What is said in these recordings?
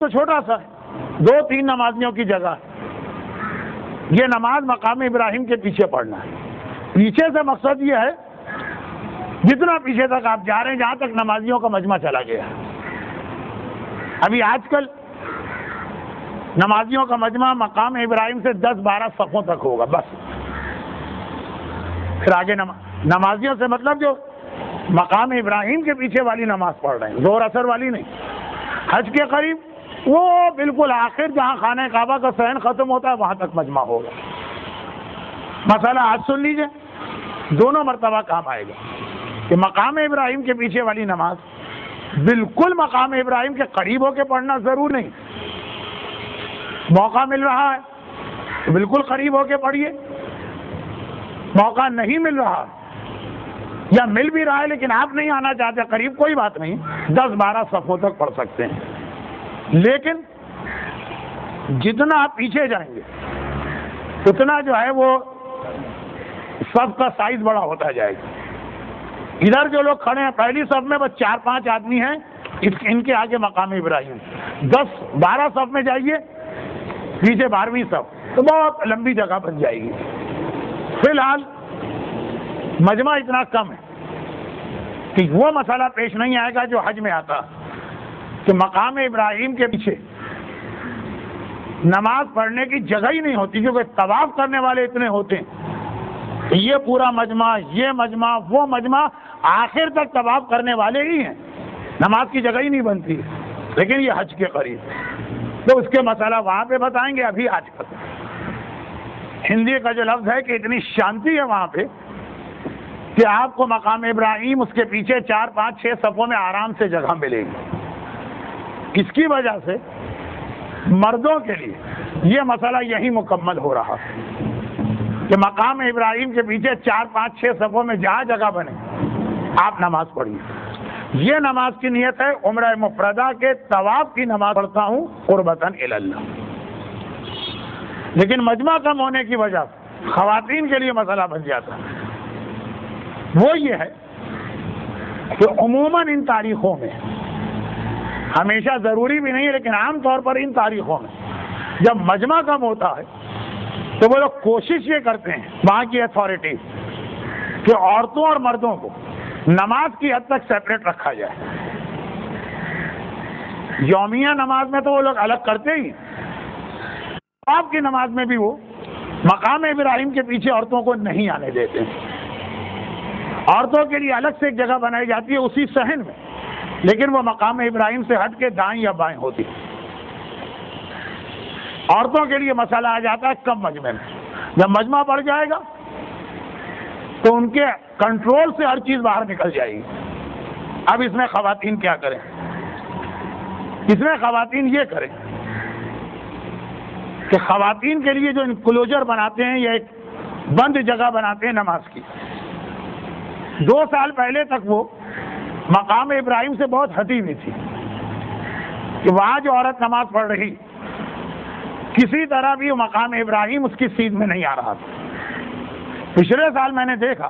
تو چھوٹا سا ہے، 2-3 نمازیوں کی جگہ ہے۔ یہ نماز مقام ابراہیم کے پیچھے پڑھنا ہے۔ پیچھے سے مقصد یہ ہے جتنا پیچھے تک آپ جا رہے ہیں جہاں تک نمازیوں کا مجمع چلا گیا۔ ابھی آج کل نمازیوں کا مجمع مقام ابراہیم سے 10-12 صفوں تک ہوگا بس۔ پھر آگے نمازیوں سے مطلب جو مقام ابراہیم کے پیچھے والی نماز پڑھ رہے ہیں، زور اثر والی نہیں۔ حج کے قریب وہ بالکل آخر جہاں خانہ کعبہ کا صحن ختم ہوتا ہے وہاں تک مجمع ہوگا۔ مسئلہ آج سن لیجئے، دونوں مرتبہ کام آئے گا کہ مقام ابراہیم کے پیچھے والی نماز بالکل مقام ابراہیم کے قریب ہو کے پڑھنا ضرور نہیں۔ موقع مل رہا ہے تو بالکل قریب ہو کے پڑھیے، موقع نہیں مل رہا یا مل بھی رہا ہے لیکن آپ نہیں آنا چاہتے قریب، کوئی بات نہیں، 10-12 صفوں تک پڑھ سکتے ہیں۔ لیکن جتنا آپ پیچھے جائیں گے اتنا جو ہے وہ صف کا سائز بڑا ہوتا جائے گا۔ ادھر جو لوگ کھڑے ہیں پہلی صف میں بس 4-5 آدمی ہیں، ان کے آگے مقام ابراہیم، 10-12 صف میں جائیے، پیچھے 12ویں صف، تو بہت لمبی جگہ بن جائے گی۔ فی الحال مجمع اتنا کم ہے کہ وہ مسئلہ پیش نہیں آئے گا جو حج میں آتا کہ مقام ابراہیم کے پیچھے نماز پڑھنے کی جگہ ہی نہیں ہوتی، کیونکہ طواف کرنے والے اتنے ہوتے ہیں، یہ پورا مجمع، یہ مجمع، وہ مجمع، آخر تک طواف کرنے والے ہی ہیں، نماز کی جگہ ہی نہیں بنتی۔ لیکن یہ حج کے قریب تو اس کے مسئلہ وہاں پہ بتائیں گے۔ ابھی آج کل ہندی کا جو لفظ ہے کہ اتنی شانتی ہے وہاں پہ کہ آپ کو مقام ابراہیم اس کے پیچھے 4-5-6 صفوں میں آرام سے جگہ ملے گی۔ اس کی وجہ سے مردوں کے لیے یہ مسئلہ یہی مکمل ہو رہا ہے کہ مقام ابراہیم کے پیچھے 4-5-6 صفوں میں جہاں جگہ بنے آپ نماز پڑھیے۔ یہ نماز کی نیت ہے عمرہ مفردہ کے طواف کی نماز پڑھتا ہوں قربتاً الی اللہ۔ لیکن مجمع کم ہونے کی وجہ سے خواتین کے لیے مسئلہ بن جاتا ہے۔ وہ یہ ہے کہ عموماً ان تاریخوں میں، ہمیشہ ضروری بھی نہیں لیکن عام طور پر ان تاریخوں میں جب مجمع کم ہوتا ہے تو وہ لوگ کوشش یہ کرتے ہیں وہاں کی اتھارٹی کہ عورتوں اور مردوں کو نماز کی حد تک سیپریٹ رکھا جائے۔ یومیہ نماز میں تو وہ لوگ الگ کرتے ہی، آپ کی نماز میں بھی وہ مقام ابراہیم کے پیچھے عورتوں کو نہیں آنے دیتے۔ عورتوں کے لیے الگ سے ایک جگہ بنائی جاتی ہے اسی صحن میں، لیکن وہ مقام ابراہیم سے ہٹ کے دائیں یا بائیں ہوتی۔ عورتوں کے لیے مسئلہ آ جاتا ہے کم مجمع میں، جب مجمع بڑھ جائے گا تو ان کے کنٹرول سے ہر چیز باہر نکل جائے گی۔ اب اس میں خواتین کیا کریں؟ اس میں خواتین یہ کریں کہ خواتین کے لیے جو انکلوجر بناتے ہیں یا ایک بند جگہ بناتے ہیں نماز کی، 2 سال پہلے تک وہ مقام ابراہیم سے بہت ہٹی ہوئی تھی کہ وہاں جو عورت نماز پڑھ رہی کسی طرح بھی وہ مقام ابراہیم اس کی سیدھ میں نہیں آ رہا تھا۔ پچھلے سال میں نے دیکھا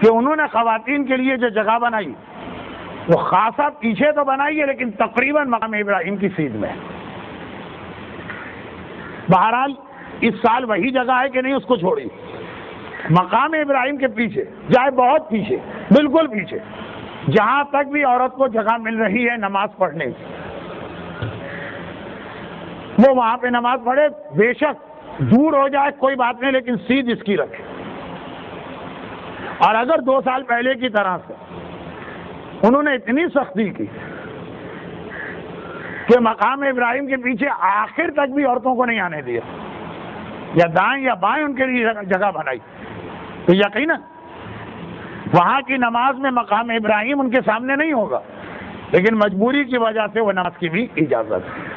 کہ انہوں نے خواتین کے لیے جو جگہ بنائی وہ خاصا پیچھے تو بنائی ہے لیکن تقریباً مقام ابراہیم کی سیدھ میں۔ بہرحال اس سال وہی جگہ ہے کہ نہیں اس کو چھوڑی، مقام ابراہیم کے پیچھے، جائے بہت پیچھے، بالکل پیچھے، جہاں تک بھی عورت کو جگہ مل رہی ہے نماز پڑھنے کی وہ وہاں پہ نماز پڑھے، بے شک دور ہو جائے کوئی بات نہیں لیکن سیدھ اس کی رکھے۔ اور اگر 2 سال پہلے کی طرح سے انہوں نے اتنی سختی کی کہ مقام ابراہیم کے پیچھے آخر تک بھی عورتوں کو نہیں آنے دیا یا دائیں یا بائیں ان کے لیے جگہ بنائی، تو یقیناً وہاں کی نماز میں مقام ابراہیم ان کے سامنے نہیں ہوگا، لیکن مجبوری کی وجہ سے وہ نماز کی بھی اجازت ہے۔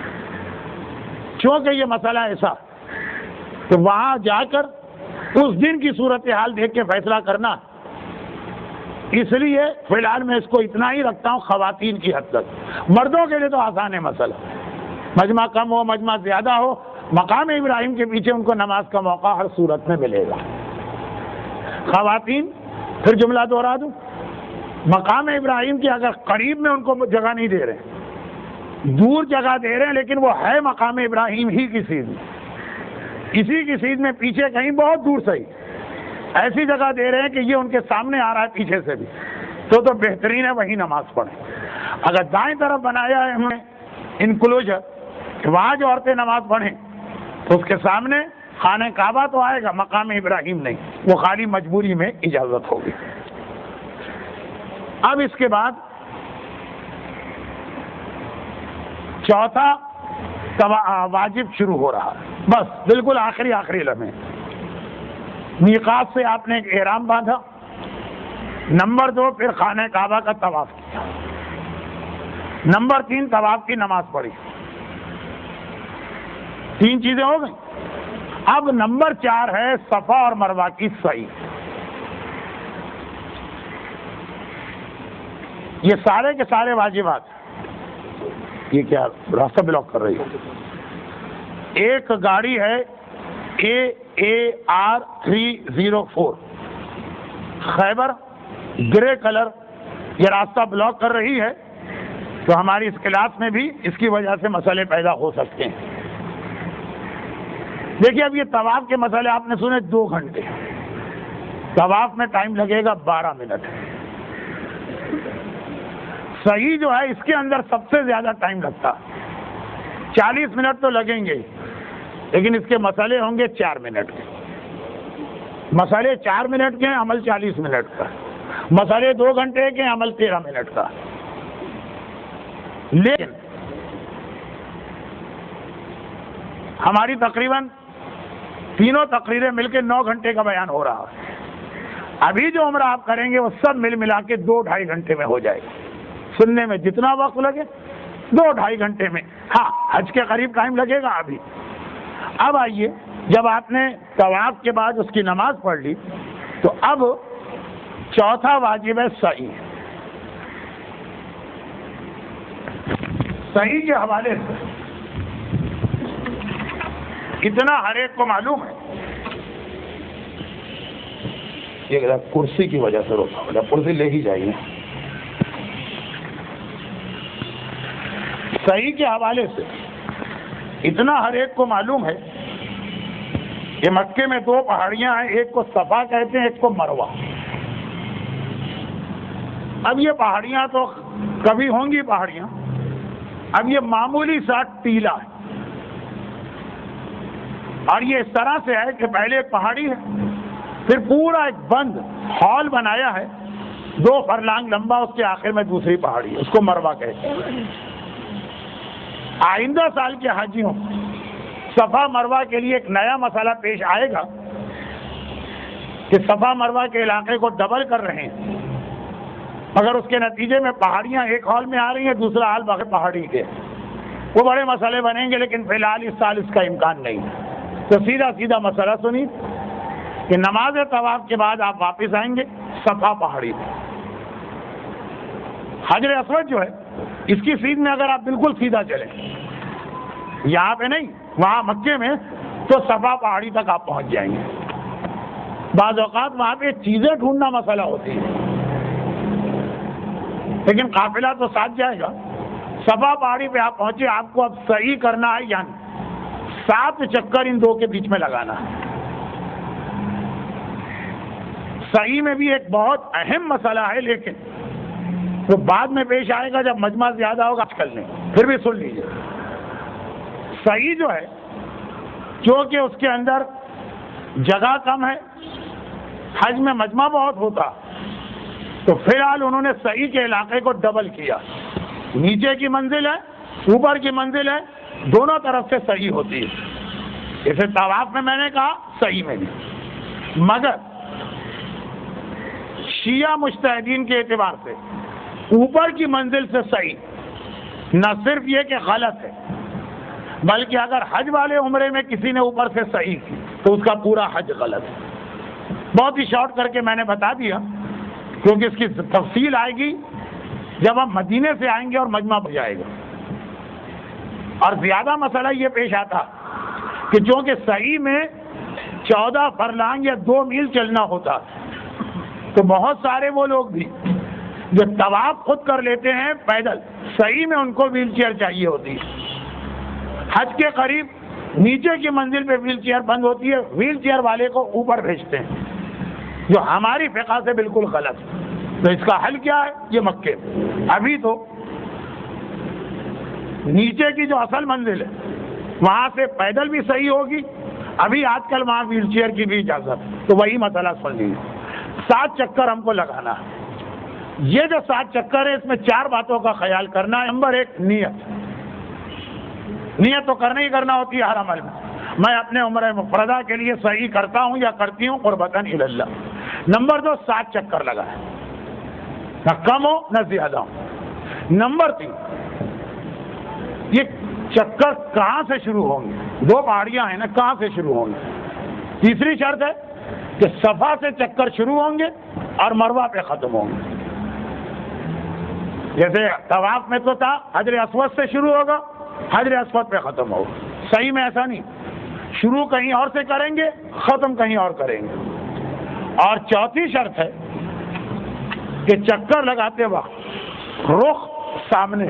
چونکہ یہ مسئلہ ایسا کہ وہاں جا کر اس دن کی صورتحال دیکھ کے فیصلہ کرنا، اس لیے فی الحال میں اس کو اتنا ہی رکھتا ہوں خواتین کی حد تک۔ مردوں کے لیے تو آسان ہے مسئلہ، مجمع کم ہو مجمع زیادہ ہو، مقام ابراہیم کے پیچھے ان کو نماز کا موقع ہر صورت میں ملے گا۔ خواتین پھر جملہ دوہرا دوں، مقام ابراہیم کے اگر قریب میں ان کو جگہ نہیں دے رہے دور جگہ دے رہے ہیں لیکن وہ ہے مقام ابراہیم ہی کی سیدھ میں، اسی کی سیدھ میں پیچھے کہیں بہت دور صحیح ایسی جگہ دے رہے ہیں کہ یہ ان کے سامنے آ رہا ہے پیچھے سے بھی، تو بہترین ہے وہی نماز پڑھیں۔ اگر دائیں طرف بنایا ہے ہم نے انکلوجر کہ وہاں جو عورتیں نماز پڑھیں تو اس کے سامنے خانہ کعبہ تو آئے گا، مقام ابراہیم نہیں، وہ خالی مجبوری میں اجازت ہوگی۔ اب اس کے بعد چوتھا واجب شروع ہو رہا ہے، بس بالکل آخری لمحے میقات سے آپ نے ایک احرام باندھا، نمبر 2 پھر خانہ کعبہ کا طواف کیا، نمبر 3 طواف کی نماز پڑھی، 3 چیزیں ہو گئیں۔ اب نمبر 4 ہے صفا اور مروہ کی سعی۔ یہ سارے کے سارے واجبات، یہ کیا راستہ بلاک کر رہی ہے؟ ایک گاڑی ہے AAR 304 خیبر گرے کلر، یہ راستہ بلاک کر رہی ہے، تو ہماری اس کلاس میں بھی اس کی وجہ سے مسئلے پیدا ہو سکتے ہیں۔ دیکھیے اب یہ طواف کے مسئلے آپ نے سنے 2 گھنٹے، طواف میں ٹائم لگے گا 12 منٹ، صحیح جو ہے اس کے اندر سب سے زیادہ ٹائم لگتا، 40 منٹ تو لگیں گے لیکن اس کے مسئلے ہوں گے 4 منٹ کے، مسئلے 4 منٹ کے ہیں، عمل 40 منٹ کا، مسئلے 2 گھنٹے کے ہیں، عمل 13 منٹ کا۔ لیکن ہماری تقریباً تینوں تقریریں مل کے 9 گھنٹے کا بیان ہو رہا ہے، ابھی جو عمرہ آپ کریں گے وہ سب ملا کے 2-2.5 گھنٹے میں ہو جائے گا، سننے میں جتنا وقت لگے 2-2.5 گھنٹے میں، ہاں حج کے قریب ٹائم لگے گا ابھی۔ اب آئیے، جب آپ نے طواف کے بعد اس کی نماز پڑھ لی تو اب چوتھا واجب ہے سعی۔ سعی کے حوالے سے اتنا ہر ایک کو معلوم ہے، یہ کرسی کی وجہ سے روکا، کرسی لے ہی جائیے۔ سعی کے حوالے سے اتنا ہر ایک کو معلوم ہے کہ مکے میں 2 پہاڑیاں ہیں، ایک کو صفا کہتے ہیں، ایک کو مروہ۔ اب یہ پہاڑیاں تو کبھی ہوں گی پہاڑیاں، اب یہ معمولی سا ٹیلا ہے، اور یہ اس طرح سے ہے کہ پہلے ایک پہاڑی ہے، پھر پورا ایک بند ہال بنایا ہے 2 فرلانگ لمبا، اس کے آخر میں دوسری پہاڑی ہے، اس کو مروہ کہتے ہیں۔ آئندہ سال کے حاجیوں صفا مروہ کے لیے ایک نیا مسئلہ پیش آئے گا کہ صفا مروہ کے علاقے کو ڈبل کر رہے ہیں، مگر اس کے نتیجے میں پہاڑیاں ایک ہال میں آ رہی ہیں، دوسرا ہال بغیر پہاڑی کے، وہ بڑے مسئلے بنیں گے، لیکن فی الحال اس سال اس کا امکان نہیں ہے۔ تو سیدھا مسئلہ سنیے کہ نماز طواف کے بعد آپ واپس آئیں گے صفا پہاڑی پہ، حجر اسود جو ہے اس کی سیدھ میں اگر آپ بالکل سیدھا چلیں، یہاں پہ نہیں، وہاں مکے میں، تو صفا پہاڑی تک آپ پہنچ جائیں گے۔ بعض اوقات وہاں پہ چیزیں ڈھونڈنا مسئلہ ہوتی ہے، لیکن قافلہ تو ساتھ جائے گا۔ صفا پہاڑی پہ آپ پہنچے، آپ کو اب سعی کرنا ہے، یعنی 7 چکر ان 2 کے بیچ میں لگانا ہے۔ سعی میں بھی ایک بہت اہم مسئلہ ہے، لیکن وہ بعد میں پیش آئے گا جب مجمع زیادہ ہوگا، آج کل نہیں، پھر بھی سن لیجیے۔ سعی جو ہے، کیونکہ اس کے اندر جگہ کم ہے، حج میں مجمع بہت ہوتا، تو فی الحال انہوں نے سعی کے علاقے کو ڈبل کیا، نیچے کی منزل ہے، اوپر کی منزل ہے، دونوں طرف سے سعی ہوتی ہے۔ اسے طواف میں نے کہا، سعی میں بھی، مگر شیعہ مجتہدین کے اعتبار سے اوپر کی منزل سے سعی نہ صرف یہ کہ غلط ہے، بلکہ اگر حج والے عمرے میں کسی نے اوپر سے سعی کی تو اس کا پورا حج غلط ہے۔ بہت ہی شارٹ کر کے میں نے بتا دیا، کیونکہ اس کی تفصیل آئے گی جب ہم مدینے سے آئیں گے اور مجمع ہو جائے گا۔ اور زیادہ مسئلہ یہ پیش آتا کہ چونکہ سعی میں 14 فرلانگ یا 2 میل چلنا ہوتا، تو بہت سارے وہ لوگ بھی جو طواف خود کر لیتے ہیں پیدل، صحیح میں ان کو ویل چیئر چاہیے ہوتی ہے. حج کے قریب نیچے کی منزل پہ ویل چیئر بند ہوتی ہے، ویل چیئر والے کو اوپر بھیجتے ہیں، جو ہماری فقہ سے بالکل غلط ہے. تو اس کا حل کیا ہے؟ یہ مکے ابھی تو نیچے کی جو اصل منزل ہے وہاں سے پیدل بھی صحیح ہوگی، ابھی آج کل وہاں ویل چیئر کی بھی اجازت ہے. تو وہی مسئلہ سن لیجیے. 7 چکر ہم کو لگانا ہے. یہ جو 7 چکر ہے اس میں 4 باتوں کا خیال کرنا ہے. نمبر 1 نیت. نیت تو کرنا ہی کرنا ہوتی ہے ہر عمل میں. میں اپنے عمرہ مفردہ کے لیے صحیح کرتا ہوں یا کرتی ہوں قربتاً الی اللہ. نمبر 2 7 چکر لگائیں، نہ کم ہو نہ زیادہ ہو. نمبر 3 یہ چکر کہاں سے شروع ہوں گے؟ 2 پہاڑیاں ہیں نا، کہاں سے شروع ہوں گے؟ تیسری شرط ہے کہ صفا سے چکر شروع ہوں گے اور مروہ پہ ختم ہوں گے. جیسے طواف میں تو تھا حجر اسود سے شروع ہوگا، حجر اسود پہ ختم ہوگا. صحیح میں ایسا نہیں، شروع کہیں اور سے کریں گے، ختم کہیں اور کریں گے. اور چوتھی شرط ہے کہ چکر لگاتے وقت رخ سامنے.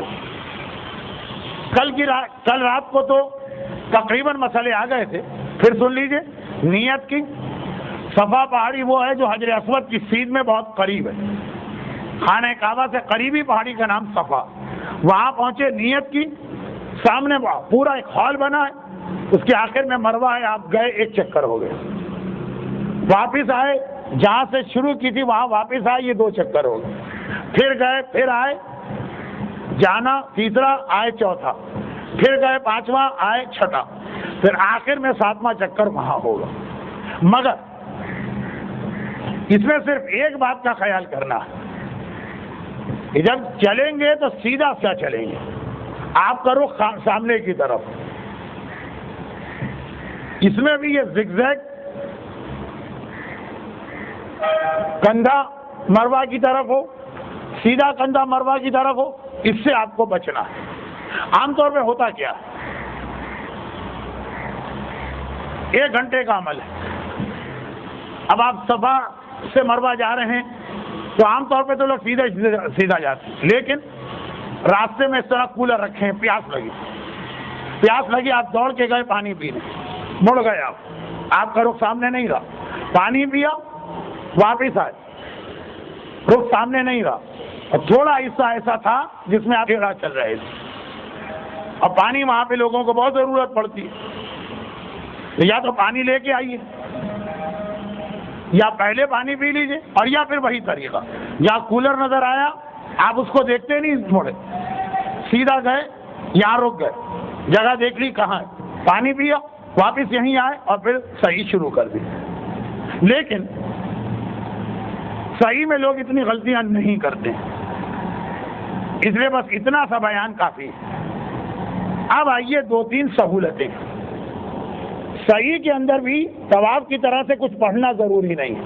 کل رات کو تو تقریباً مسئلے آ گئے تھے، پھر سن لیجئے. نیت کی، صفا پہاڑی وہ ہے جو حجر اسود کی سیدھ میں بہت قریب ہے، خانہ کعبہ سے قریبی پہاڑی کا نام صفا. وہاں پہنچے، نیت کی، سامنے پورا ایک ہال بنا ہے، اس کے آخر میں مروہ ہے. آپ گئے، 1 چکر ہو گئے. واپس آئے، جہاں سے شروع کی تھی وہاں واپس آئے، یہ 2 چکر ہو گئے. پھر گئے، پھر آئے، جانا 3 آئے 4، پھر گئے 5واں آئے 6، پھر آخر میں 7واں چکر وہاں ہوگا. مگر اس میں صرف ایک بات کا خیال کرنا ہے کہ جب چلیں گے تو سیدھا سا چلیں گے. آپ کا رخ سامنے کی طرف. اس میں بھی یہ زگزیگ، کندھا مروہ کی طرف ہو، سیدھا کندھا مروہ کی طرف ہو، اس سے آپ کو بچنا ہے. عام طور پہ ہوتا کیا ہے، 1 گھنٹے کا عمل ہے. اب آپ صفا سے مروہ جا رہے ہیں تو عام طور پہ تو لوگ سیدھا جاتے ہیں، لیکن راستے میں اس طرح کولر رکھے ہیں، پیاس لگی، آپ دوڑ کے گئے پانی پینے، مڑ گئے، آپ کا رخ سامنے نہیں رہا، پانی پیا، واپس آئے، رخ سامنے نہیں رہا، اور تھوڑا حصہ ایسا تھا جس میں آپ ٹیڑھا چل رہے تھے. اور پانی وہاں پہ لوگوں کو بہت ضرورت پڑتی ہے، یا تو پانی لے کے آئیے، یا پہلے پانی پی لیجئے، اور یا پھر وہی طریقہ، یا کولر نظر آیا آپ اس کو دیکھتے نہیں، موڑے سیدھا گئے، یہاں رک گئے، جگہ دیکھ لی کہاں ہے، پانی پیا، واپس یہیں آئے اور پھر صحیح شروع کر دی. لیکن صحیح میں لوگ اتنی غلطیاں نہیں کرتے، اس لیے بس اتنا سا بیان کافی ہے. اب آئیے 2-3 سہولتیں. صحیح کے اندر بھی طواف کی طرح سے کچھ پڑھنا ضروری نہیں ہے،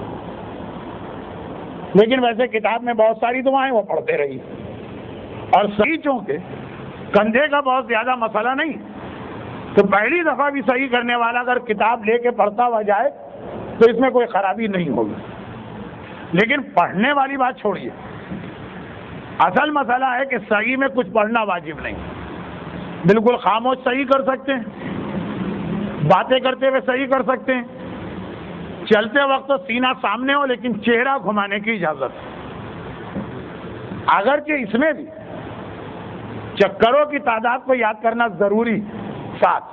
لیکن ویسے کتاب میں بہت ساری دعائیں وہ پڑھتے رہی. اور صحیح چونکہ کندھے کا بہت زیادہ مسئلہ نہیں، تو پہلی دفعہ بھی صحیح کرنے والا اگر کتاب لے کے پڑھتا ہوا جائے تو اس میں کوئی خرابی نہیں ہوگی. لیکن پڑھنے والی بات چھوڑیے، اصل مسئلہ ہے کہ صحیح میں کچھ پڑھنا واجب نہیں. بالکل خاموش صحیح کر سکتے ہیں، باتیں کرتے ہوئے صحیح کر سکتے ہیں، چلتے وقت تو سینہ سامنے ہو لیکن چہرہ گھمانے کی اجازت ہے. اگرچہ اس میں بھی چکروں کی تعداد کو یاد کرنا ضروری ساتھ،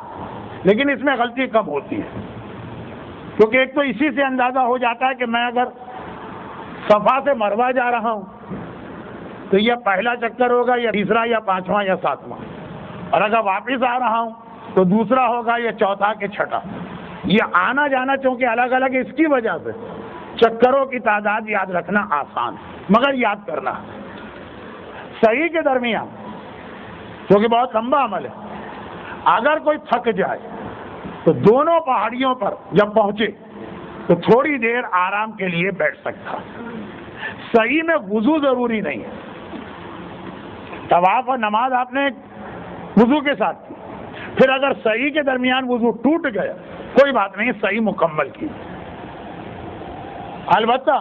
لیکن اس میں غلطی کم ہوتی ہے، کیونکہ ایک تو اسی سے اندازہ ہو جاتا ہے کہ میں اگر صفا سے مروہ جا رہا ہوں تو یہ پہلا چکر ہوگا یا تیسرا یا 5واں یا 7واں، اور اگر واپس آ رہا ہوں تو دوسرا ہوگا یا 4تھا کہ 6ٹھا. یہ آنا جانا چونکہ الگ الگ ہے، اس کی وجہ سے چکروں کی تعداد یاد رکھنا آسان ہے، مگر یاد کرنا صحیح کے درمیان، کیونکہ بہت لمبا عمل ہے، اگر کوئی تھک جائے تو دونوں پہاڑیوں پر جب پہنچے تو تھوڑی دیر آرام کے لیے بیٹھ سکتا. صحیح میں وضو ضروری نہیں ہے. طواف اور نماز آپ نے وضو کے ساتھ کی، پھر اگر صحیح کے درمیان وضو ٹوٹ گیا کوئی بات نہیں، صحیح مکمل کی. البتہ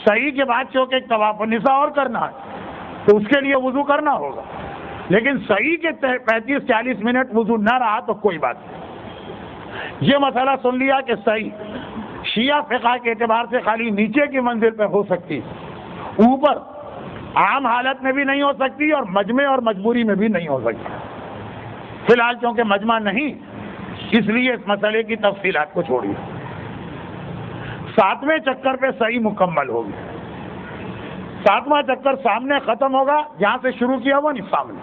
صحیح کے بعد چونکہ طواف النساء اور کرنا ہے، تو اس کے لیے وضو کرنا ہوگا، لیکن صحیح کے 35-40 منٹ وضو نہ رہا تو کوئی بات نہیں۔ یہ مسئلہ سن لیا کہ صحیح شیعہ فقہ کے اعتبار سے خالی نیچے کی منزل پہ ہو سکتی، اوپر عام حالت میں بھی نہیں ہو سکتی اور مجمع اور مجبوری میں بھی نہیں ہو سکتی۔ فی الحال چونکہ مجمع نہیں، اس لیے اس مسئلے کی تفصیلات کو چھوڑیے۔ 7ویں چکر پہ صحیح مکمل ہوگی۔ 7واں چکر سامنے ختم ہوگا، جہاں سے شروع کیا وہ نہیں سامنے،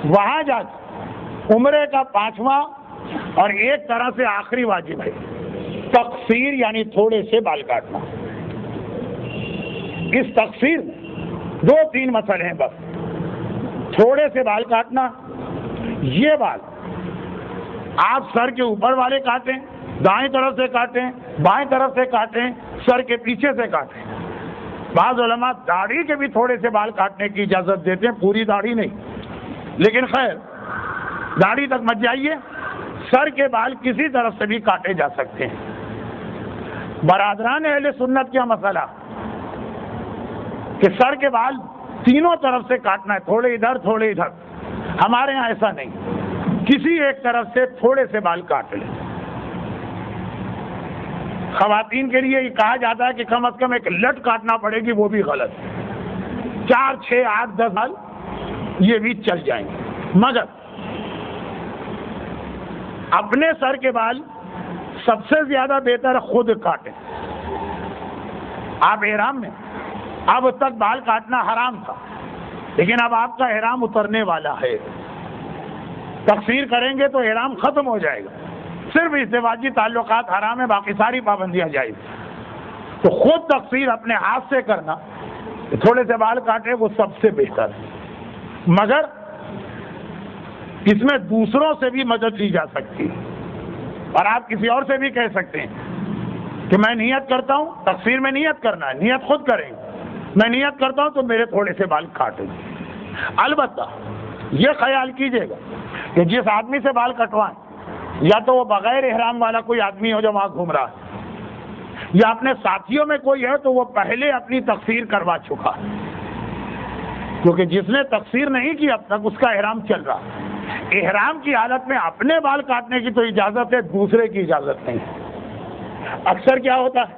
وہاں جا کے عمرے کا 5واں اور ایک طرح سے آخری واجب ہے تقصیر، یعنی تھوڑے سے بال کاٹنا۔ اس تقصیر میں 2-3 مسئلے ہیں بس۔ تھوڑے سے بال کاٹنا، یہ بال آپ سر کے اوپر والے کاٹیں، دائیں طرف سے کاٹیں، بائیں طرف سے کاٹیں، سر کے پیچھے سے کاٹیں۔ بعض علماء داڑھی کے بھی تھوڑے سے بال کاٹنے کی اجازت دیتے ہیں، پوری داڑھی نہیں، لیکن خیر داڑھی تک مت جائیے، سر کے بال کسی طرف سے بھی کاٹے جا سکتے ہیں۔ برادران اہل سنت کیا مسئلہ کہ سر کے بال تینوں طرف سے کاٹنا ہے، تھوڑے ادھر تھوڑے ادھر۔ ہمارے ہاں ایسا نہیں، کسی ایک طرف سے تھوڑے سے بال کاٹ لیں۔ خواتین کے لیے یہ کہا جاتا ہے کہ کم از کم ایک لٹ کاٹنا پڑے گی، وہ بھی غلط۔ 4, 6, 8, 10 بال یہ بھی چل جائیں گے، مگر اپنے سر کے بال سب سے زیادہ بہتر خود کاٹیں۔ آپ احرام میں، اب تک بال کاٹنا حرام تھا، لیکن اب آپ کا احرام اترنے والا ہے، تقصیر کریں گے تو احرام ختم ہو جائے گا، صرف ازدواجی تعلقات حرام ہے، باقی ساری پابندیاں جائز۔ تو خود تقصیر اپنے ہاتھ سے کرنا، تھوڑے سے بال کاٹے، وہ سب سے بہتر ہے، مگر اس میں دوسروں سے بھی مدد لی جا سکتی ہے، اور آپ کسی اور سے بھی کہہ سکتے ہیں کہ میں نیت کرتا ہوں، تقصیر میں نیت کرنا ہے، نیت خود کریں گے، میں نیت کرتا ہوں تو میرے تھوڑے سے بال کاٹیں۔ البتہ یہ خیال کیجیے گا کہ جس آدمی سے بال کٹوائیں، یا تو وہ بغیر احرام والا کوئی آدمی ہو جو وہاں گھوم رہا ہے، یا اپنے ساتھیوں میں کوئی ہے تو وہ پہلے اپنی تقصیر کروا چکا ہے، کیونکہ جس نے تقصیر نہیں کی اب تک اس کا احرام چل رہا ہے۔ احرام کی حالت میں اپنے بال کاٹنے کی تو اجازت ہے، دوسرے کی اجازت نہیں۔ اکثر کیا ہوتا ہے،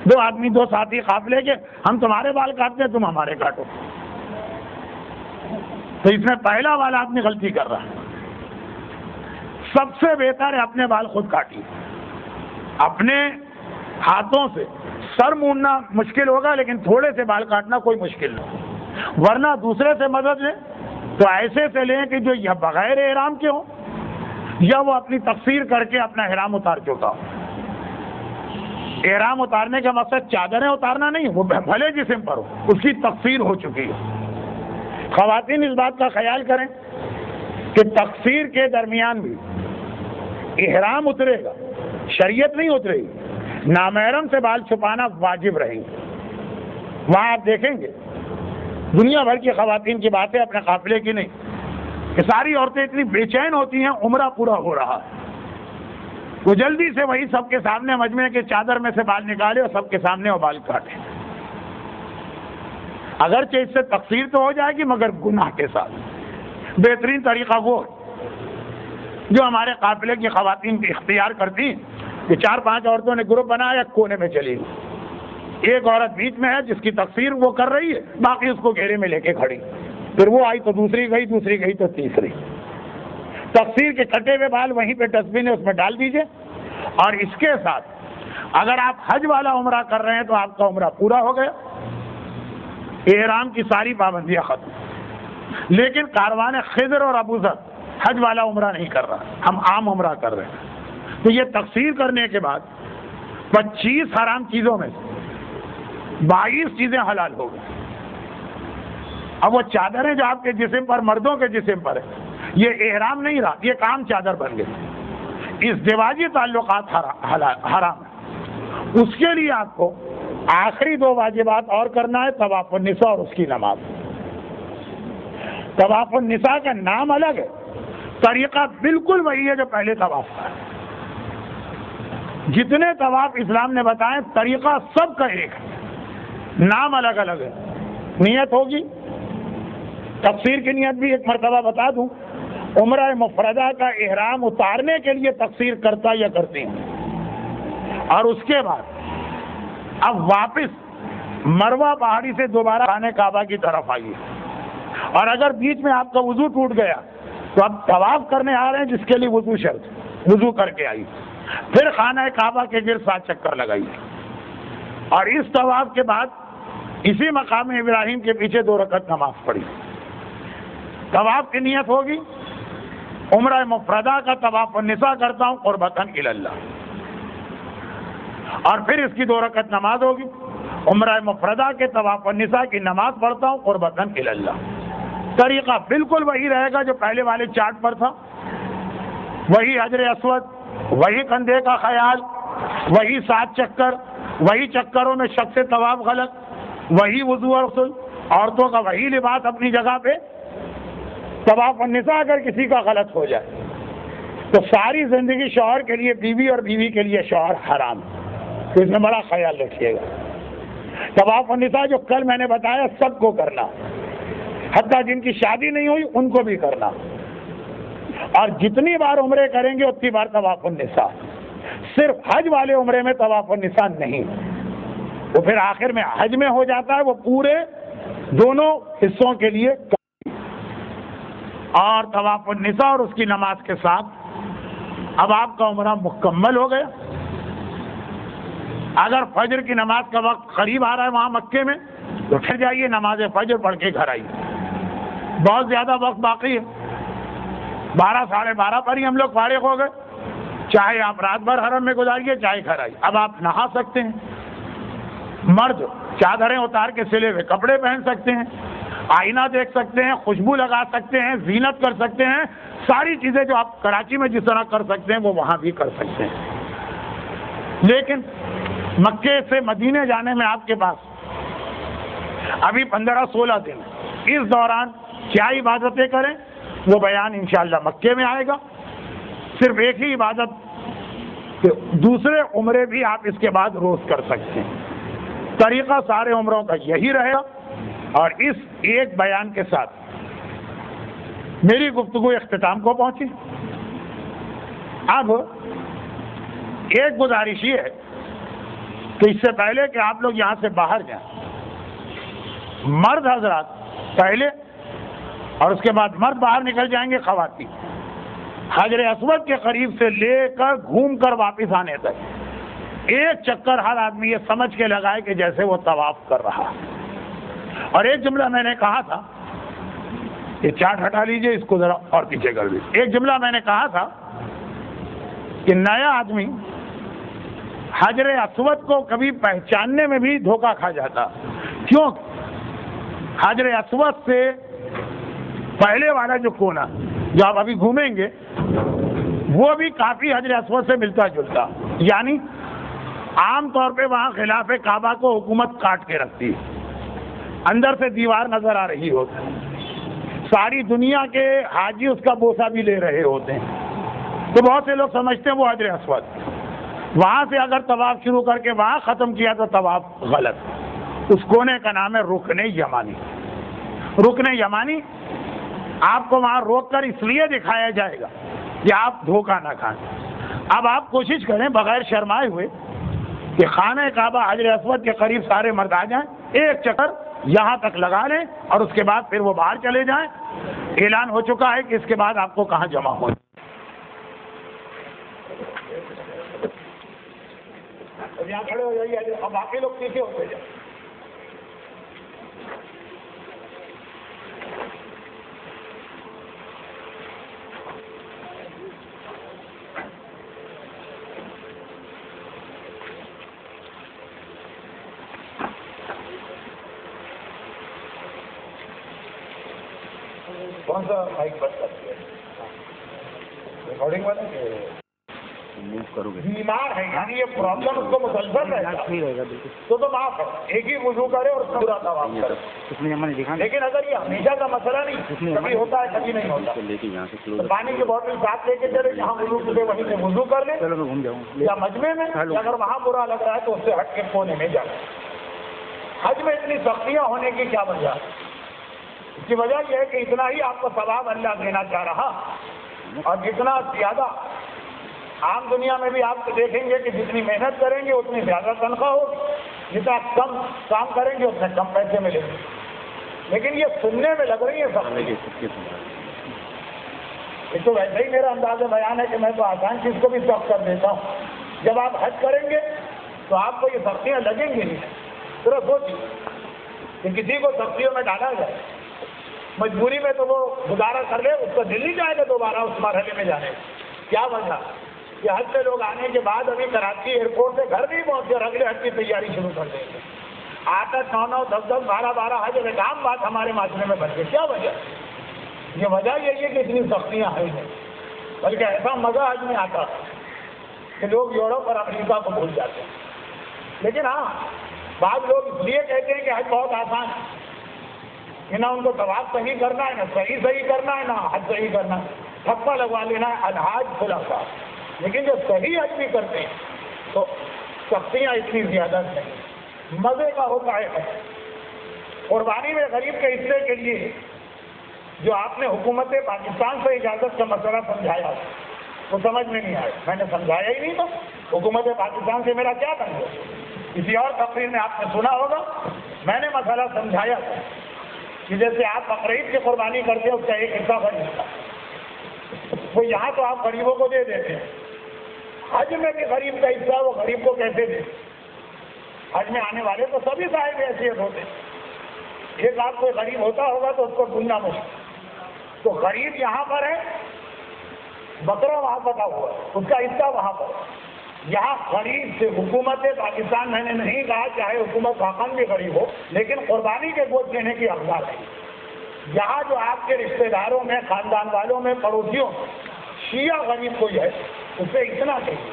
2 آدمی 2 ساتھی قافلے کے، ہم تمہارے بال کاٹتے ہیں، تم ہمارے کاٹو، تو اس میں پہلا والا آدمی غلطی کر رہا ہے۔ سب سے بہتر ہے اپنے بال خود کاٹیے، اپنے ہاتھوں سے سر مونڈنا مشکل ہوگا، لیکن تھوڑے سے بال کاٹنا کوئی مشکل نہیں، ورنہ دوسرے سے مدد لیں تو ایسے سے لیں کہ جو یا بغیر احرام کے ہوں، یا وہ اپنی تقصیر کر کے اپنا احرام اتار چکا ہو۔ احرام اتارنے کا مقصد چادریں اتارنا نہیں، وہ بھلے جسم پر ہو، اس کی تقصیر ہو چکی ہے۔ خواتین اس بات کا خیال کریں کہ تقصیر کے درمیان بھی احرام اترے گا، شریعت نہیں اترے گی، نامحرم سے بال چھپانا واجب رہیں گے۔ وہاں آپ دیکھیں گے دنیا بھر کی خواتین کی باتیں، اپنے قافلے کی نہیں، کہ ساری عورتیں اتنی بے چین ہوتی ہیں، عمرہ پورا ہو رہا ہے، وہ جلدی سے وہی سب کے سامنے مجمع کے چادر میں سے بال نکالے اور سب کے سامنے وہ بال کاٹے۔ اگرچہ اس سے تقصیر تو ہو جائے گی، مگر گناہ کے ساتھ۔ بہترین طریقہ وہ جو ہمارے قافلے کی خواتین کی اختیار کرتی کہ 4-5 عورتوں نے گروپ بنایا، کونے میں چلی گئی، ایک عورت بیچ میں ہے جس کی تقصیر وہ کر رہی ہے، باقی اس کو گھیرے میں لے کے کھڑی، پھر وہ آئی تو دوسری گئی، دوسری گئی تو تیسری۔ تقصیر کے کٹے ہوئے بال وہیں پہ ڈسٹ بن ہے، اس میں ڈال دیجئے۔ اور اس کے ساتھ اگر آپ حج والا عمرہ کر رہے ہیں تو آپ کا عمرہ پورا ہو گیا، احرام کی ساری پابندیاں ختم۔ لیکن کاروان خضر اور ابو ذر حج والا عمرہ نہیں کر رہا، ہم عام عمرہ کر رہے ہیں، تو یہ تقصیر کرنے کے بعد 25 حرام چیزوں میں سے 22 چیزیں حلال ہو گئی۔ اب وہ چادریں جو آپ کے جسم پر، مردوں کے جسم پر ہے، یہ احرام نہیں رہا، یہ کام چادر بن گئی، ازدواجی تعلقات حرام ہے۔ اس کے لیے آپ کو آخری 2 واجبات اور کرنا ہے، طواف النساء اور اس کی نماز۔ طواف النساء کا نام الگ ہے، طریقہ بالکل وہی ہے جو پہلے طواف کا ہے۔ جتنے طواف اسلام نے بتائے، طریقہ سب کا ایک ہے، نام الگ الگ ہے۔ نیت ہوگی. تقصیر کی نیت بھی ایک مرتبہ بتا دوں, عمرہ مفردہ کا احرام اتارنے کے لیے تقصیر کرتا یا کرتے ہیں, اور اس کے بعد اب واپس مروہ پہاڑی سے دوبارہ خانہ کعبہ کی طرف آئیے, اور اگر بیچ میں آپ کا وضو ٹوٹ گیا تو اب طواف کرنے آ رہے ہیں جس کے لیے وضو شرط, وضو کر کے آئیے, پھر خانہ کعبہ کے گرد 7 چکر لگائیے, اور اس طواف کے بعد اسی مقام ابراہیم کے پیچھے 2 رکعت نماز پڑھی. طواف کی نیت ہوگی, عمرہ مفردہ کا طواف النساء کرتا ہوں قربتاً الی اللہ, اور پھر اس کی 2 رکعت نماز ہوگی, عمرہ مفردہ کے طواف النساء کی نماز پڑھتا ہوں قربتاً الی اللہ. طریقہ بالکل وہی رہے گا جو پہلے والے چارٹ پر تھا, وہی حجر اسود, وہی کندھے کا خیال, وہی 7 چکر, وہی چکروں میں شک سے طواف غلط, وہی وضو اور غسل, عورتوں کا وہی لباس اپنی جگہ پہ. طواف النساء اگر کسی کا غلط ہو جائے تو ساری زندگی شوہر کے لیے بیوی اور بیوی کے لیے شوہر حرام, تو اس میں بڑا خیال رکھیے گا. طواف النساء جو کل میں نے بتایا سب کو کرنا, حتیٰ جن کی شادی نہیں ہوئی ان کو بھی کرنا, اور جتنی بار عمرے کریں گے اتنی بار طواف النساء. صرف حج والے عمرے میں طواف النساء نہیں, وہ پھر آخر میں حج میں ہو جاتا ہے, وہ پورے دونوں حصوں کے لیے. اور طواف النساء اور اس کی نماز کے ساتھ اب آپ کا عمرہ مکمل ہو گیا. اگر فجر کی نماز کا وقت قریب آ رہا ہے وہاں مکے میں تو پھر جائیے نماز فجر پڑھ کے گھر آئیے. بہت زیادہ وقت باقی ہے, 12 ساڑھے 12 پر ہی ہم لوگ فارغ ہو گئے. چاہے آپ رات بھر حرم میں گزاریے چاہے گھر آئیے. اب آپ نہا سکتے ہیں, مرد چادریں اتار کے سلے ہوئے کپڑے پہن سکتے ہیں, آئینہ دیکھ سکتے ہیں, خوشبو لگا سکتے ہیں, زینت کر سکتے ہیں, ساری چیزیں جو آپ کراچی میں جس طرح کر سکتے ہیں وہ وہاں بھی کر سکتے ہیں. لیکن مکے سے مدینے جانے میں آپ کے پاس ابھی 15-16 دن, اس دوران کیا عبادتیں کریں وہ بیان انشاءاللہ مکے میں آئے گا. صرف ایک ہی عبادت, دوسرے عمرے بھی آپ اس کے بعد روز کر سکتے ہیں. طریقہ سارے عمروں کا یہی رہے گا. اور اس ایک بیان کے ساتھ میری گفتگو اختتام کو پہنچی. اب ایک گزارش یہ ہے کہ اس سے پہلے کہ آپ لوگ یہاں سے باہر جائیں, مرد حضرات پہلے اور اس کے بعد مرد باہر نکل جائیں گے, خواتین حجر اسود کے قریب سے لے کر گھوم کر واپس آنے تک 1 چکر ہر آدمی یہ سمجھ کے لگائے کہ جیسے وہ طواف کر رہا. اور ایک جملہ میں نے کہا تھا, یہ چارٹ ہٹا لیجئے, اس کو ذرا اور پیچھے کر دیجیے. ایک جملہ میں نے کہا تھا کہ نیا آدمی حجر اسود کو کبھی پہچاننے میں بھی دھوکہ کھا جاتا. کیوں؟ حجر اسود سے پہلے والا جو کونا جو آپ ابھی گھومیں گے وہ بھی کافی حجر اسود سے ملتا جلتا, یعنی عام طور پہ وہاں خلاف کعبہ کو حکومت کاٹ کے رکھتی ہے, اندر سے دیوار نظر آ رہی ہوتی ہے, ساری دنیا کے حاجی اس کا بوسہ بھی لے رہے ہوتے ہیں. تو بہت سے لوگ سمجھتے ہیں وہ حجر اسود, وہاں سے اگر طواف شروع کر کے وہاں ختم کیا تو طواف غلط. اس کونے کا نام ہے رکن یمانی. رکن یمانی آپ کو وہاں روک کر اس لیے دکھایا جائے گا کہ آپ دھوکہ نہ کھائیں. اب آپ کوشش کریں بغیر شرمائے ہوئے کہ خانہ کعبہ حجر اسود کے قریب سارے مرد آ جائیں, 1 چکر یہاں تک لگا لیں, اور اس کے بعد پھر وہ باہر چلے جائیں. اعلان ہو چکا ہے کہ اس کے بعد آپ کو کہاں جمع ہو. یہاں کھڑے ہو جائیے, اب باقی لوگ پیچھے ہوتے جائیں. کون سا مائک بند کرتی ہے ریکارڈنگ والا موو کرو گے؟ بیمار ہے یعنی یہ پرابلم اس کو مسلسل رہے گا تو معاف ہے, ایک ہی وضو کرے اور پورا طواف کرے. لیکن اگر یہ ہمیشہ کا مسئلہ نہیں, کبھی ہوتا ہے کبھی نہیں ہوتا, تو پانی کی بوتل ساتھ لے کے چلے, جہاں وضو کرے وہیں سے وضو کر لیں, یا مجمع میں, اگر وہاں برا لگ رہا ہے تو اس سے ہٹ کے کونے میں جائیں. حج میں اتنی سختیاں ہونے کی کیا وجہ ہے؟ اس کی وجہ یہ ہے کہ اتنا ہی آپ کو ثواب اللہ دینا چاہ رہا، اور جتنا زیادہ عام دنیا میں بھی آپ کو دیکھیں گے کہ جتنی محنت کریں گے اتنی زیادہ تنخواہ ہوگی، جتنا کم کام کریں گے اتنے کم پیسے ملیں گے، لیکن یہ سننے میں لگ رہی ہے سختی۔ یہ تو ویسے ہی میرا انداز بیان ہے کہ میں تو آسان چیز کو بھی سخت کر دیتا ہوں۔ جب آپ حج کریں گے تو آپ کو یہ سختیاں لگیں گی نہیں، صرف سوچیے کہ کسی کو سختیوں میں ڈالا جائے، مجبوری میں تو وہ گزارا کر لے، اس کو دل نہیں جائے گا دوبارہ اس مرحلے میں جانے۔ کیا وجہ کہ حج سے لوگ آنے کے بعد ابھی کراچی ایئرپورٹ سے گھر نہیں پہنچے اور اگلے حج کی تیاری شروع کر دیں گے، 8 9 9 10 10 12 12 حج ایک عام بات ہمارے معاشرے میں بن گئی۔ کیا وجہ؟ یہ وجہ یہی ہے کہ اتنی سختیاں ہیں نہیں، بلکہ ایسا مزہ حج میں آتا ہے کہ لوگ یورپ اور امریکہ کو بھول جاتے ہیں۔ لیکن ہاں، بعض لوگ اس لیے کہتے ہیں کہ حج بہت آسان ہے کہ نہ ان کو طواف صحیح کرنا ہے، نہ صحیح کرنا ہے، نہ حج صحیح کرنا ہے، ٹھپا لگوا لینا ہے الحاج خلفاء۔ لیکن جو صحیح حج بھی کرتے ہیں تو سختیاں اتنی زیادہ نہیں، مزے کا ہوتا ہے حج۔ قربانی میں غریب کے حصے کے لیے جو آپ نے حکومت پاکستان سے اجازت کا مسئلہ سمجھایا وہ سمجھ میں نہیں آیا، میں نے سمجھایا ہی نہیں تو حکومت پاکستان سے میرا کیا کرنا؟ کسی اور تقریر میں آپ نے سنا ہوگا، میں نے مسئلہ سمجھایا تھا کہ جیسے آپ بقرعید کی قربانی کرتے ہیں اس کا ایک حصہ بنتا وہ یہاں تو آپ غریبوں کو دے دیتے ہیں، حج میں بھی غریب کا حصہ وہ غریب کو کیسے دے؟ حج میں آنے والے تو سبھی صاحب حیثیت ہوتے ہیں، ایک آپ کوئی غریب ہوتا ہوگا تو اس کو ڈھونڈنا مشکل، تو غریب یہاں پر ہے، بکرا وہاں پتا ہوا ہے، اس کا حصہ وہاں پر۔ یہاں غریب سے حکومت پاکستان، میں نے نہیں کہا چاہے حکومت پاکستان بھی غریب ہو، لیکن قربانی کے گوشت لینے کی حقدار ہے۔ یہاں جو آپ کے رشتہ داروں میں، خاندان والوں میں، پڑوسیوں شیعہ غریب کوئی ہے، اسے اتنا چاہیے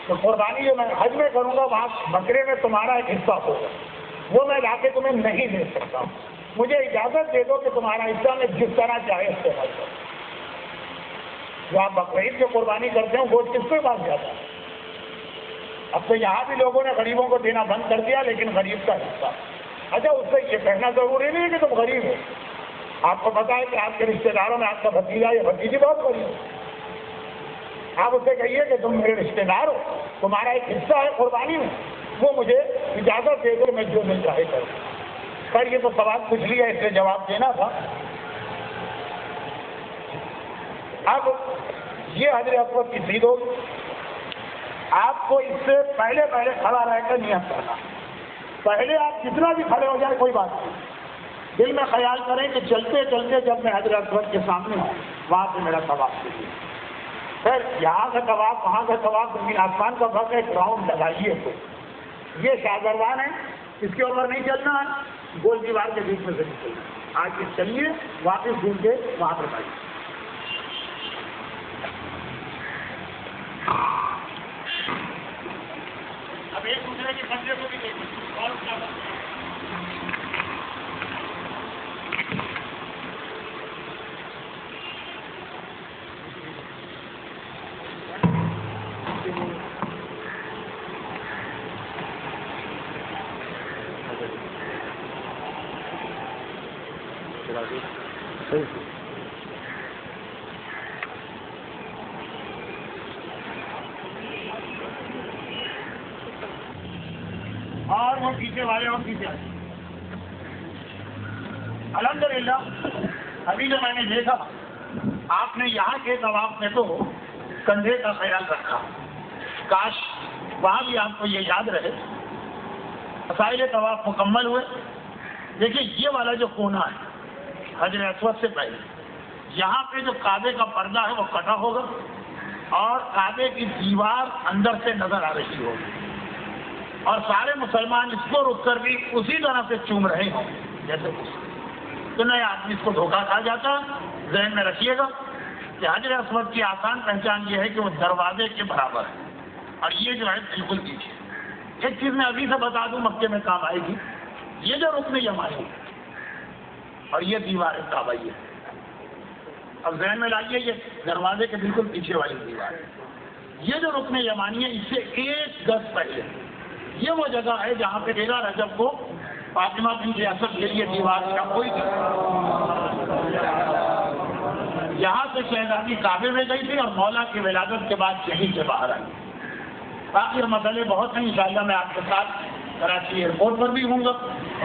تو قربانی جو میں حج میں کروں گا وہاں بکرے میں تمہارا ایک حصہ ہوگا، وہ میں لا کے تمہیں نہیں دے سکتا، مجھے اجازت دے دو کہ تمہارا حصہ میں جس طرح چاہے استعمال کروں۔ جو آپ بقرعید کی قربانی کرتے ہیں گوشت کس کے پاس جاتا ہے؟ اب تو یہاں بھی لوگوں نے غریبوں کو دینا بند کر دیا، لیکن غریب کا حصہ۔ اچھا، اس سے یہ کہنا ضروری نہیں ہے کہ تم غریب ہو، آپ کو پتا ہے کہ آپ کے رشتہ داروں میں آپ کا بھتیجا یا بھتیجی بہت غریب ہے، آپ اسے کہیے کہ تم میرے رشتہ دار ہو، تمہارا ایک حصہ ہے قربانی میں، وہ مجھے اجازت دے دو، میں جو میں چاہے کروں۔ خیر، یہ تو سوال پوچھ لیا، اس سے جواب دینا تھا۔ اب یہ حجر اسود کی سید ہوگی، آپ کو اس سے پہلے کھڑا رہ کر نیت کرنا، پہلے آپ جتنا بھی کھڑے ہو جائے کوئی بات نہیں، دل میں خیال کریں کہ چلتے چلتے جب میں حجر اسود کے سامنے ہوں وہاں سے میرا طواف کیجیے۔ پھر یہاں کا طواف، وہاں کا طواف، زمین آسمان کا فرق ہے، گراؤنڈ لگائیے تو یہ شاہدروان ہے، اس کے اوپر نہیں چلنا ہے، گول دیوار کے بیچ میں سے نہیں چلنا، آج یہ چلیے واپس گھوم کے وہاں پر آئیے۔ اب ایک دوسرے کے بندے کو بھی دیکھیں اور کیا اور وہ پیچھے والے اور پیچھے آئے۔ الحمدللہ ابھی جو میں نے دیکھا آپ نے یہاں کے طواف میں تو کندھے کا خیال رکھا، کاش وہاں بھی آپ کو یہ یاد رہے۔ مسائل طواف مکمل ہوئے، دیکھیے یہ والا جو کونا ہے حجر اسود سے پہلے، یہاں پہ جو کعبے کا پردہ ہے وہ کٹا ہوگا اور کعبے کی دیوار اندر سے نظر آ رہی ہوگی، اور سارے مسلمان اس کو رک کر بھی اسی طرح سے چوم رہے ہوں جیسے تو نئے آدمی اس کو دھوکہ کھا جاتا۔ ذہن میں رکھیے گا کہ حجر اسود کی آسان پہچان یہ ہے کہ وہ دروازے کے برابر ہے، اور یہ جو ہے بالکل پیچھے۔ ایک چیز میں ابھی سے بتا دوں، مکے میں کام آئے گی، یہ جو رکن یمانی ہے اور یہ دیوار کعبہ ہے، اب ذہن میں لائیے یہ دروازے کے بالکل پیچھے والی دیوار ہے، یہ جو رکن یمانی ہے اس سے 1 گز پہلے یہ وہ جگہ ہے جہاں پہ 13 رجب کو فاطمہ بنت اسد کے لیے دیوار کا کوئی یہاں سے شہزادی کعبے میں گئی تھی اور مولا کی ولادت کے بعد شہید سے باہر آئی. باقی مسئلے بہت ہیں، انشاءاللہ میں آپ کے ساتھ کراچی ایئرپورٹ پر بھی ہوں گا،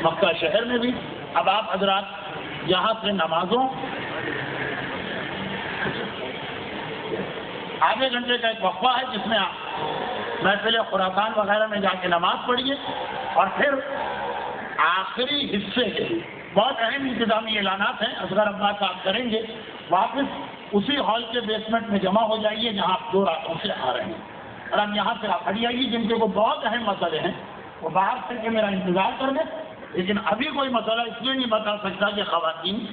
مکہ شہر میں بھی. اب آپ حضرات یہاں سے نمازوں آدھے گھنٹے کا ایک وقفہ ہے جس میں آپ محفل خراسان وغیرہ میں جا کے نماز پڑھیے اور پھر آخری حصے کے بہت اہم انتظامی اعلانات ہیں، اصغر عباس صاحب کریں گے. واپس اسی ہال کے بیسمنٹ میں جمع ہو جائیے جہاں آپ 2 راتوں سے آ رہے ہیں، اور اب یہاں سے آپ ہٹ جائیے. جن کے وہ بہت اہم مسئلے ہیں وہ باہر سے کے میرا انتظار کر لیں، لیکن ابھی کوئی مسئلہ اس لیے نہیں بتا سکتا کہ خواتین